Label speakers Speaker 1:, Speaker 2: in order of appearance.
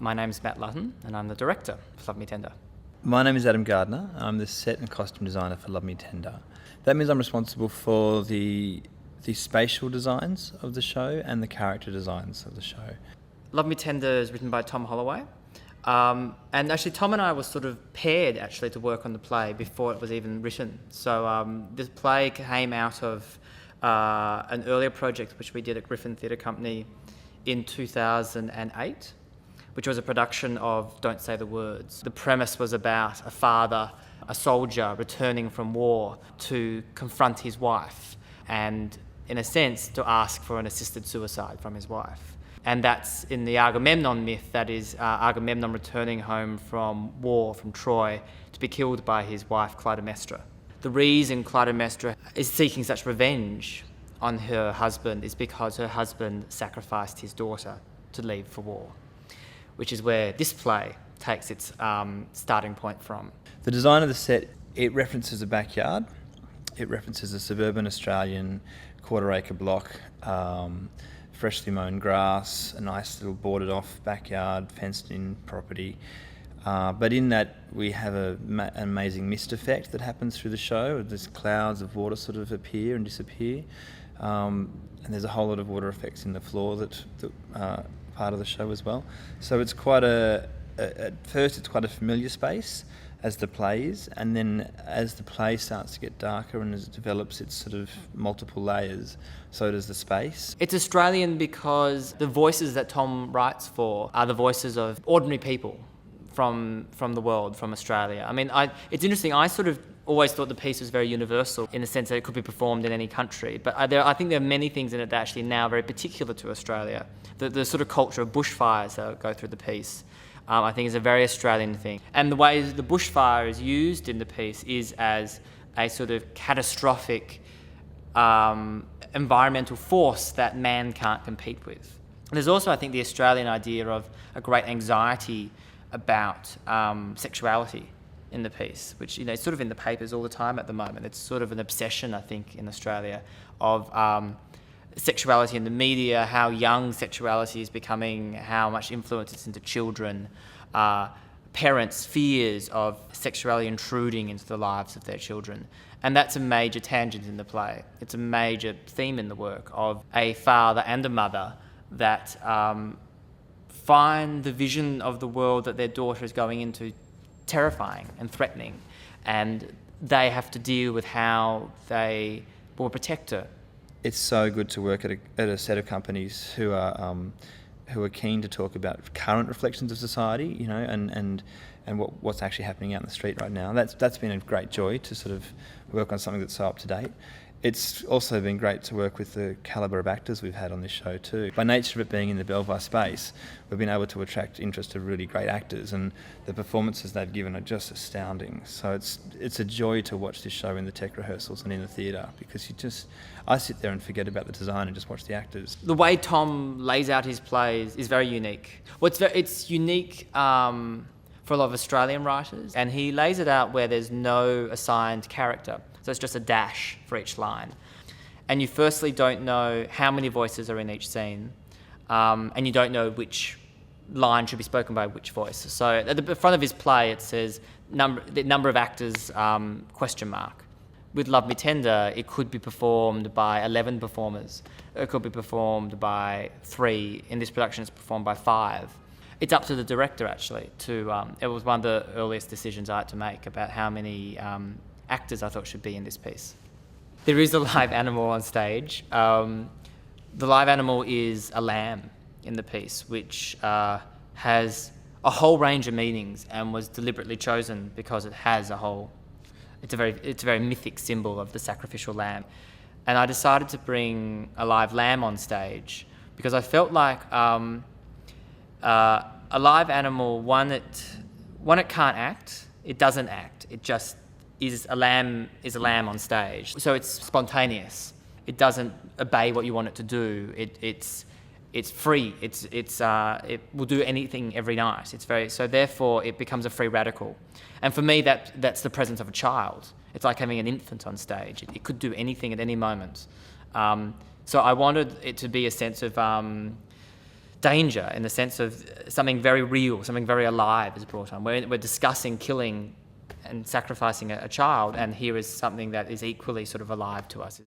Speaker 1: My name's Matt Lutton, and I'm the director for Love Me Tender.
Speaker 2: My name is Adam Gardnir. I'm the set and costume designer for Love Me Tender. That means I'm responsible for the spatial designs of the show and the character designs of the show.
Speaker 1: Love Me Tender is written by Tom Holloway. And actually, Tom and I were sort of paired actually to work on the play before it was even written. So this play came out of an earlier project which we did at Griffin Theatre Company in 2008, which was a production of Don't Say the Words. The premise was about a father, a soldier, returning from war to confront his wife and, in a sense, to ask for an assisted suicide from his wife. And that's in the Agamemnon myth, that is Agamemnon returning home from war, from Troy, to be killed by his wife Clytemnestra. The reason Clytemnestra is seeking such revenge on her husband is because her husband sacrificed his daughter to leave for war, which is where this play takes its starting point from.
Speaker 2: The design of the set, it references a backyard. It references a suburban Australian quarter-acre block, freshly mown grass, a nice little boarded off backyard, fenced in property. But in that we have an amazing mist effect that happens through the show. There's clouds of water sort of appear and disappear. And there's a whole lot of water effects in the floor that part of the show as well. So it's quite at first it's quite a familiar space as the play is, and then as the play starts to get darker and as it develops its sort of multiple layers, so does the space.
Speaker 1: It's Australian because the voices that Tom writes for are the voices of ordinary people from the world, from Australia. I mean, it's interesting, I sort of always thought the piece was very universal in the sense that it could be performed in any country, but I think there are many things in it that are actually now very particular to Australia. The sort of culture of bushfires that go through the piece, I think is a very Australian thing. And the way the bushfire is used in the piece is as a sort of catastrophic environmental force that man can't compete with. There's also, I think, the Australian idea of a great anxiety about sexuality in the piece, which, you know, is sort of in the papers all the time at the moment. It's sort of an obsession, I think, in Australia of sexuality in the media, how young sexuality is becoming, how much influence it's into children, parents' fears of sexuality intruding into the lives of their children. And that's a major tangent in the play. It's a major theme in the work of a father and a mother that find the vision of the world that their daughter is going into terrifying and threatening, and they have to deal with how they will protect her.
Speaker 2: It's so good to work at a set of companies who are keen to talk about current reflections of society, you know, and what's actually happening out in the street right now. That's been a great joy to sort of work on something that's so up to date. It's also been great to work with the calibre of actors we've had on this show too. By nature of it being in the Belvoir space, we've been able to attract interest of really great actors, and the performances they've given are just astounding. So it's a joy to watch this show in the tech rehearsals and in the theatre, because I sit there and forget about the design and just watch the actors.
Speaker 1: The way Tom lays out his plays is very unique. Well, it's unique for a lot of Australian writers, and he lays it out where there's no assigned character. So it's just a dash for each line. And you firstly don't know how many voices are in each scene, and you don't know which line should be spoken by which voice. So at the front of his play it says the number of actors, ? With Love Me Tender, it could be performed by 11 performers. It could be performed by 3. In this production, it's performed by 5. It's up to the director, actually. It was one of the earliest decisions I had to make about how many actors I thought should be in this piece. There is a live animal on stage. The live animal is a lamb in the piece, which has a whole range of meanings and was deliberately chosen because it has a whole... It's a very mythic symbol of the sacrificial lamb. And I decided to bring a live lamb on stage because I felt like a live animal, one, it can't act, it doesn't act, it just is a lamb on stage. So it's spontaneous. It doesn't obey what you want it to do. It's free. It will do anything every night. So therefore it becomes a free radical. And for me, that's the presence of a child. It's like having an infant on stage. It could do anything at any moment. So I wanted it to be a sense of danger in the sense of something very real, something very alive is brought on. We're discussing killing and sacrificing a child, and here is something that is equally sort of alive to us.